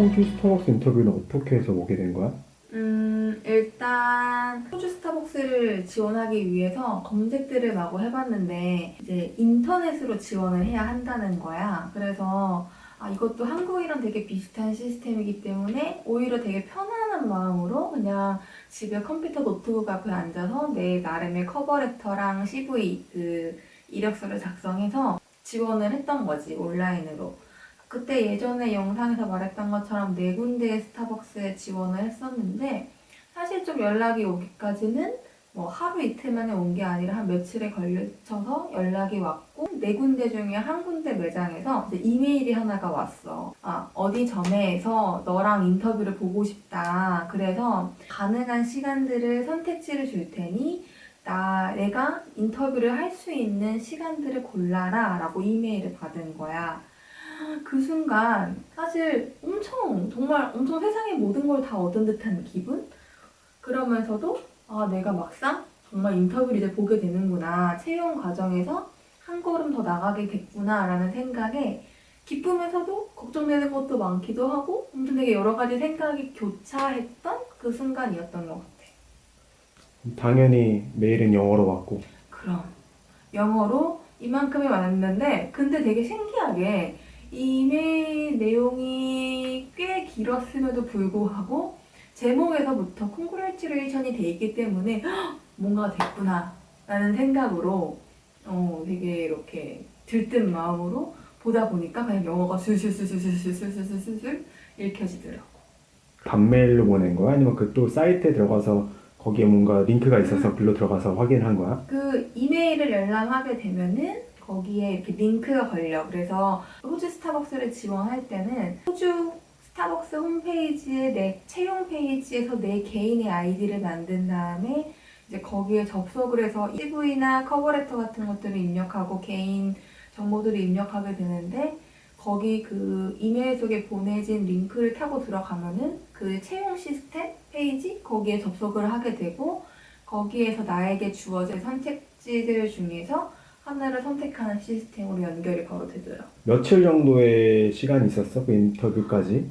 호주 스타벅스 인터뷰는 어떻게 해서 오게 된 거야? 일단 호주 스타벅스를 지원하기 위해서 검색들을 마구 해봤는데 이제 인터넷으로 지원을 해야 한다는 거야. 그래서 이것도 한국이랑 되게 비슷한 시스템이기 때문에 오히려 되게 편안한 마음으로 그냥 집에 컴퓨터 노트북 앞에 앉아서 내 나름의 커버레터랑 CV 그 이력서를 작성해서 지원을 했던 거지, 온라인으로. 그때 예전에 영상에서 말했던 것처럼 네 군데의 스타벅스에 지원을 했었는데 사실 좀 연락이 오기까지는 뭐 하루 이틀 만에 온 게 아니라 한 며칠에 걸쳐서 연락이 왔고 네 군데 중에 한 군데 매장에서 이제 이메일이 하나가 왔어. 어디 점에서 너랑 인터뷰를 보고 싶다. 그래서 가능한 시간들을 선택지를 줄 테니 내가 인터뷰를 할 수 있는 시간들을 골라라 라고 이메일을 받은 거야. 그 순간 사실 정말 엄청 세상의 모든 걸 다 얻은 듯한 기분? 그러면서도 내가 막상 정말 인터뷰를 이제 보게 되는구나. 채용 과정에서 한 걸음 더 나가게 됐구나 라는 생각에 기쁘면서도 걱정되는 것도 많기도 하고 아무튼 되게 여러 가지 생각이 교차했던 그 순간이었던 것 같아. 당연히 메일은 영어로 왔고. 그럼 영어로 이만큼이 왔는데 근데 되게 신기하게 이메일 내용이 꽤 길었음에도 불구하고 제목에서부터 콩그레츄레이션이 돼 있기 때문에 뭔가 됐구나 라는 생각으로 되게 이렇게 들뜬 마음으로 보다 보니까 그냥 영어가 술술술술술술술술술 읽혀지더라고. 단메일로 보낸 거야? 아니면 그 또 사이트에 들어가서 거기에 뭔가 링크가 있어서 글로 들어가서 확인한 거야? 그 이메일을 열람하게 되면은 거기에 이렇게 링크가 걸려. 그래서 호주 스타벅스를 지원할 때는 호주 스타벅스 홈페이지에 내 채용 페이지에서 내 개인의 아이디를 만든 다음에 이제 거기에 접속을 해서 CV나 커버레터 같은 것들을 입력하고 개인 정보들을 입력하게 되는데 거기 그 이메일 속에 보내진 링크를 타고 들어가면은 그 채용 시스템 페이지 거기에 접속을 하게 되고 거기에서 나에게 주어진 선택지들 중에서 하나를 선택하는 시스템으로 연결이 바로 되더라고. 며칠 정도의 시간이 있었어? 그 인터뷰까지?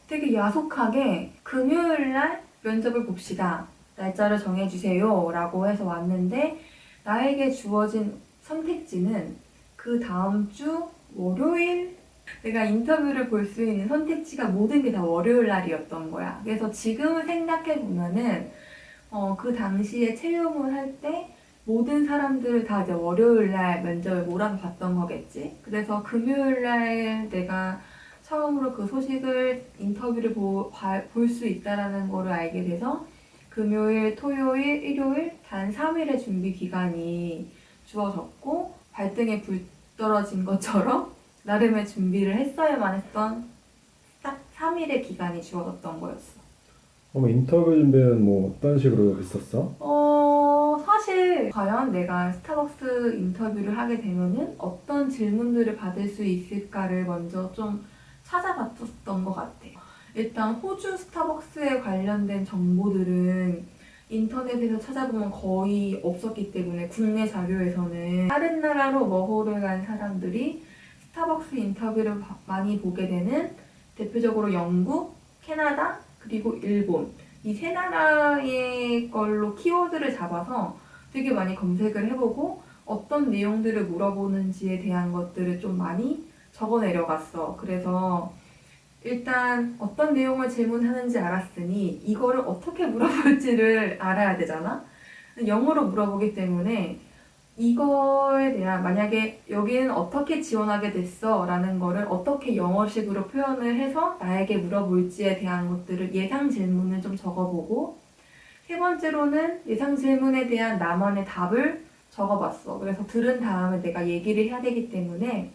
되게 야속하게 금요일 날 면접을 봅시다. 날짜를 정해주세요. 라고 해서 왔는데 나에게 주어진 선택지는 그 다음 주 월요일 내가 인터뷰를 볼 수 있는 선택지가 모든 게 다 월요일 날이었던 거야. 그래서 지금을 생각해 보면은 그 당시에 채용을 할 때 모든 사람들을 다 이제 월요일 날 면접을 몰아봤던 거겠지. 그래서 금요일 날 내가 처음으로 그 소식을 인터뷰를 볼 수 있다라는 거를 알게 돼서 금요일, 토요일, 일요일 단 3일의 준비 기간이 주어졌고 발등에 불 떨어진 것처럼 나름의 준비를 했어야만 했던 딱 3일의 기간이 주어졌던 거였어. 인터뷰 준비는 뭐 어떤 식으로 했었어? 사실 과연 내가 스타벅스 인터뷰를 하게 되면은 어떤 질문들을 받을 수 있을까를 먼저 좀 찾아봤었던 것 같아. 일단 호주 스타벅스에 관련된 정보들은 인터넷에서 찾아보면 거의 없었기 때문에 국내 자료에서는 다른 나라로 머무르 간 사람들이 스타벅스 인터뷰를 많이 보게 되는 대표적으로 영국, 캐나다, 그리고 일본 이 세 나라의 걸로 키워드를 잡아서 되게 많이 검색을 해보고 어떤 내용들을 물어보는지에 대한 것들을 좀 많이 적어 내려갔어. 그래서 일단 어떤 내용을 질문하는지 알았으니 이거를 어떻게 물어볼지를 알아야 되잖아. 영어로 물어보기 때문에 이거에 대한 만약에 여기는 어떻게 지원하게 됐어? 라는 거를 어떻게 영어식으로 표현을 해서 나에게 물어볼지에 대한 것들을 예상 질문을 좀 적어보고 세 번째로는 예상 질문에 대한 나만의 답을 적어봤어. 그래서 들은 다음에 내가 얘기를 해야 되기 때문에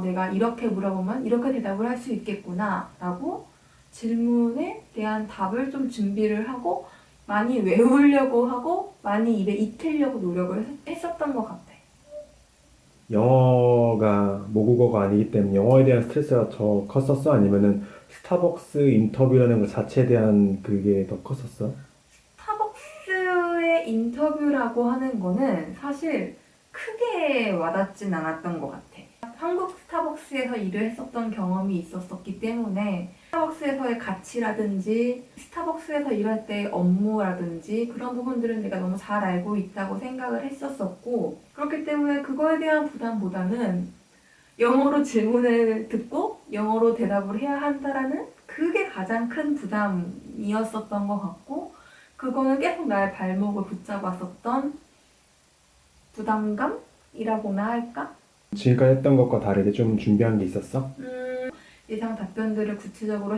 내가 이렇게 물어보면 이렇게 대답을 할 수 있겠구나 라고 질문에 대한 답을 좀 준비를 하고 많이 외우려고 하고 많이 입에 익히려고 노력을 했었던 것 같아. 영어가 모국어가 아니기 때문에 영어에 대한 스트레스가 더 컸었어? 아니면은 스타벅스 인터뷰라는 것 자체에 대한 그게 더 컸었어? 스타벅스의 인터뷰라고 하는 거는 사실 크게 와닿진 않았던 것 같아. 한국 스타벅스에서 일을 했었던 경험이 있었기 때문에 스타벅스에서의 가치라든지 스타벅스에서 일할 때 업무라든지 그런 부분들은 내가 너무 잘 알고 있다고 생각을 했었었고, 그렇기 때문에 그거에 대한 부담보다는 영어로 질문을 듣고 영어로 대답을 해야 한다라는 그게 가장 큰 부담이었었던 것 같고, 그거는 계속 나의 발목을 붙잡았었던 부담감이라고나 할까? 지금까지 했던 것과 다르게 좀 준비한 게 있었어? 예상 답변들을 구체적으로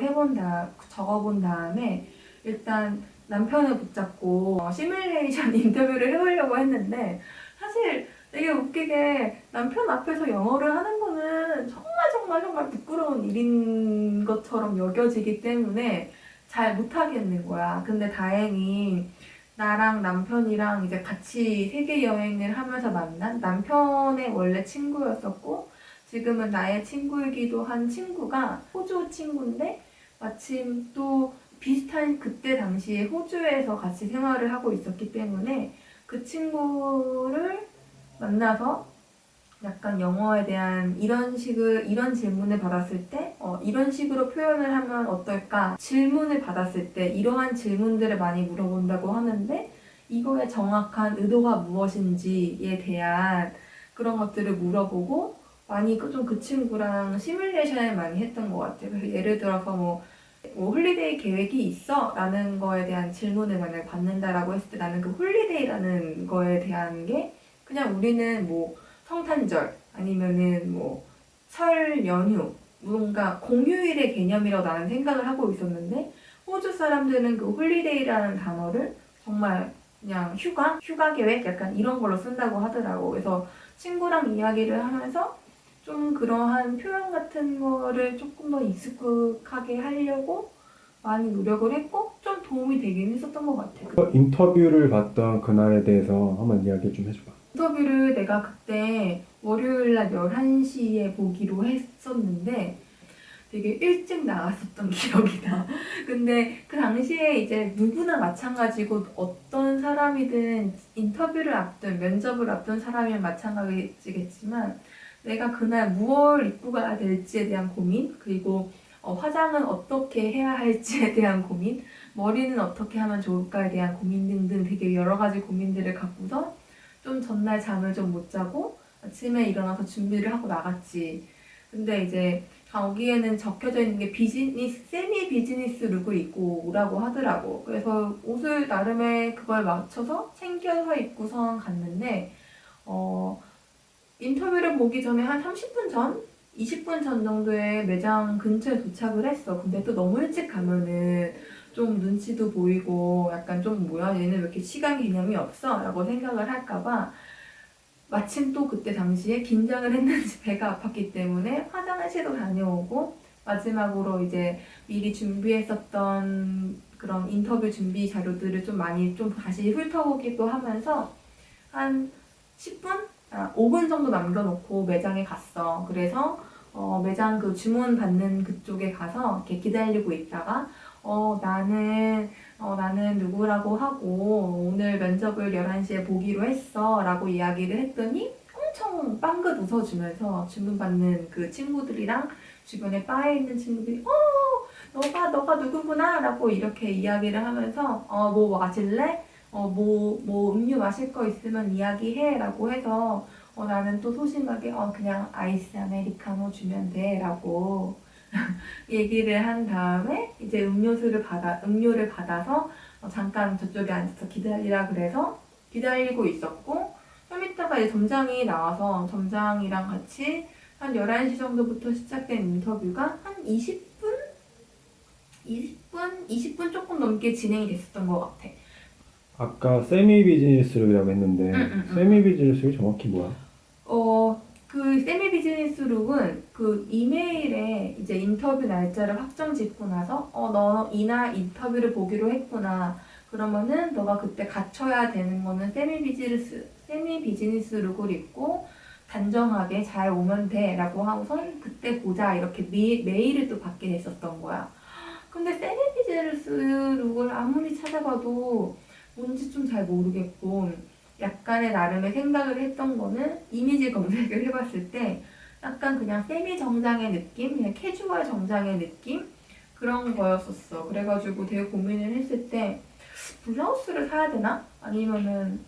적어본 다음에 일단 남편을 붙잡고 시뮬레이션 인터뷰를 해보려고 했는데, 사실 되게 웃기게 남편 앞에서 영어를 하는 거는 정말 정말 정말 부끄러운 일인 것처럼 여겨지기 때문에 잘 못하겠는 거야. 근데 다행히 나랑 남편이랑 이제 같이 세계 여행을 하면서 만난 남편의 원래 친구였었고, 지금은 나의 친구이기도 한 친구가 호주 친구인데, 마침 또 비슷한 그때 당시에 호주에서 같이 생활을 하고 있었기 때문에 그 친구를 만나서 약간 영어에 대한 이런 질문을 받았을 때, 이런 식으로 표현을 하면 어떨까? 질문을 받았을 때 이러한 질문들을 많이 물어본다고 하는데, 이거의 정확한 의도가 무엇인지에 대한 그런 것들을 물어보고, 많이 좀 그 친구랑 시뮬레이션을 많이 했던 것 같아요. 그래서 예를 들어서 뭐 홀리데이 계획이 있어? 라는 거에 대한 질문을 만약에 받는다라고 했을 때, 나는 그 홀리데이라는 거에 대한 게 그냥 우리는 뭐 성탄절 아니면은 뭐 설 연휴, 뭔가 공휴일의 개념이라고 나는 생각을 하고 있었는데, 호주 사람들은 그 홀리데이라는 단어를 정말 그냥 휴가 계획 약간 이런 걸로 쓴다고 하더라고. 그래서 친구랑 이야기를 하면서 좀 그러한 표현 같은 거를 조금 더 익숙하게 하려고 많이 노력을 했고, 좀 도움이 되긴 했었던 것 같아. 인터뷰를 봤던 그날에 대해서 한번 이야기 좀 해줘봐. 인터뷰를 내가 그때 월요일 날 11시에 보기로 했었는데 되게 일찍 나갔었던 기억이다. 근데 그 당시에 이제 누구나 마찬가지고 어떤 사람이든 인터뷰를 앞둔, 면접을 앞둔 사람이면 마찬가지겠지만, 내가 그날 무얼 입고 가야 될지에 대한 고민, 그리고 화장은 어떻게 해야 할지에 대한 고민, 머리는 어떻게 하면 좋을까에 대한 고민 등등 되게 여러 가지 고민들을 갖고서 좀 전날 잠을 좀 못 자고 아침에 일어나서 준비를 하고 나갔지. 근데 이제 거기에는 적혀져 있는 게 세미 비즈니스 룩을 입고 오라고 하더라고. 그래서 옷을 나름의 그걸 맞춰서 챙겨서 입고선 갔는데, 인터뷰를 보기 전에 한 30분 전? 20분 전 정도에 매장 근처에 도착을 했어. 근데 또 너무 일찍 가면은 좀 눈치도 보이고 약간 좀 뭐야, 얘는 왜 이렇게 시간 개념이 없어? 라고 생각을 할까봐 마침 또 그때 당시에 긴장을 했는지 배가 아팠기 때문에 화장실도 다녀오고, 마지막으로 이제 미리 준비했었던 그런 인터뷰 준비 자료들을 좀 많이 좀 다시 훑어보기도 하면서 한 10분? 5분 정도 남겨놓고 매장에 갔어. 그래서 매장 그 주문 받는 그쪽에 가서 이렇게 기다리고 있다가 나는 누구라고 하고 오늘 면접을 11시에 보기로 했어 라고 이야기를 했더니 엄청 빵긋 웃어주면서 주문 받는 그 친구들이랑 주변에 바에 있는 친구들이 너가 누구구나 라고 이렇게 이야기를 하면서 뭐 마실래? 뭐 음료 마실 거 있으면 이야기해 라고 해서 나는 또 소심하게 그냥 아이스 아메리카노 주면 돼 라고 얘기를 한 다음에 이제 음료를 받아서 잠깐 저쪽에 앉아서 기다리라 그래서 기다리고 있었고, 좀 이따가 이제 점장이 나와서 점장이랑 같이 한 11시 정도부터 시작된 인터뷰가 한 20분 조금 넘게 진행이 됐었던 것 같아. 아까 세미 비즈니스룩이라고 했는데 응. 세미 비즈니스룩이 정확히 뭐야? 그 세미 비즈니스 룩은 그 이메일에 이제 인터뷰 날짜를 확정 짓고 나서 너 이날 인터뷰를 보기로 했구나. 그러면은 너가 그때 갖춰야 되는 거는 세미 비즈니스 룩을 입고 단정하게 잘 오면 돼 라고 하고선 그때 보자 이렇게 메일을 또 받게 됐었던 거야. 근데 세미 비즈니스 룩을 아무리 찾아봐도 뭔지 좀 잘 모르겠고, 약간의 나름의 생각을 했던 거는 이미지 검색을 해봤을 때 약간 그냥 세미 정장의 느낌, 그냥 캐주얼 정장의 느낌 그런 거였었어. 그래가지고 되게 고민을 했을 때 블라우스를 사야 되나? 아니면은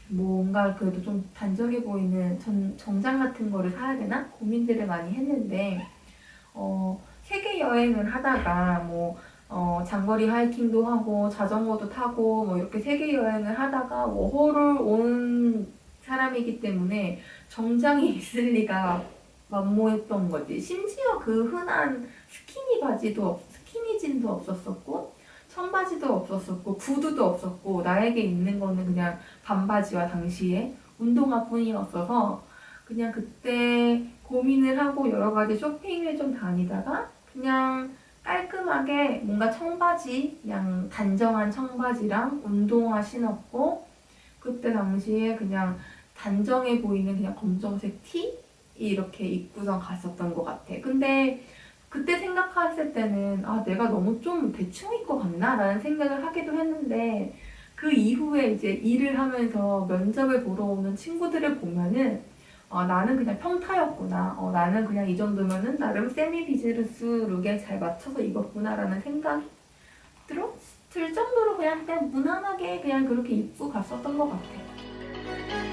뭔가 그래도 좀 단정해 보이는 정장 같은 거를 사야 되나? 고민들을 많이 했는데 세계 여행을 하다가 장거리 하이킹도 하고 자전거도 타고 이렇게 세계 여행을 하다가 워홀을 온 사람이기 때문에 정장이 있을 리가 만무했던 거지. 심지어 그 흔한 스키니 바지도 스키니진도 없었었고 청바지도 없었었고 구두도 없었고 나에게 있는 거는 그냥 반바지와 당시에 운동화뿐이었어서 그냥 그때 고민을 하고 여러 가지 쇼핑을 좀 다니다가 그냥 깔끔하게 뭔가 청바지, 그냥 단정한 청바지랑 운동화 신었고 그때 당시에 그냥 단정해 보이는 그냥 검정색 티 이렇게 입고선 갔었던 것 같아. 근데 그때 생각했을 때는 내가 너무 좀 대충 입고 갔나? 라는 생각을 하기도 했는데 그 이후에 이제 일을 하면서 면접을 보러 오는 친구들을 보면은 나는 그냥 평타였구나. 나는 그냥 이 정도면은 나름 세미 비즈니스 룩에 잘 맞춰서 입었구나라는 생각이 들 정도로 그냥 무난하게 그냥 그렇게 입고 갔었던 것 같아.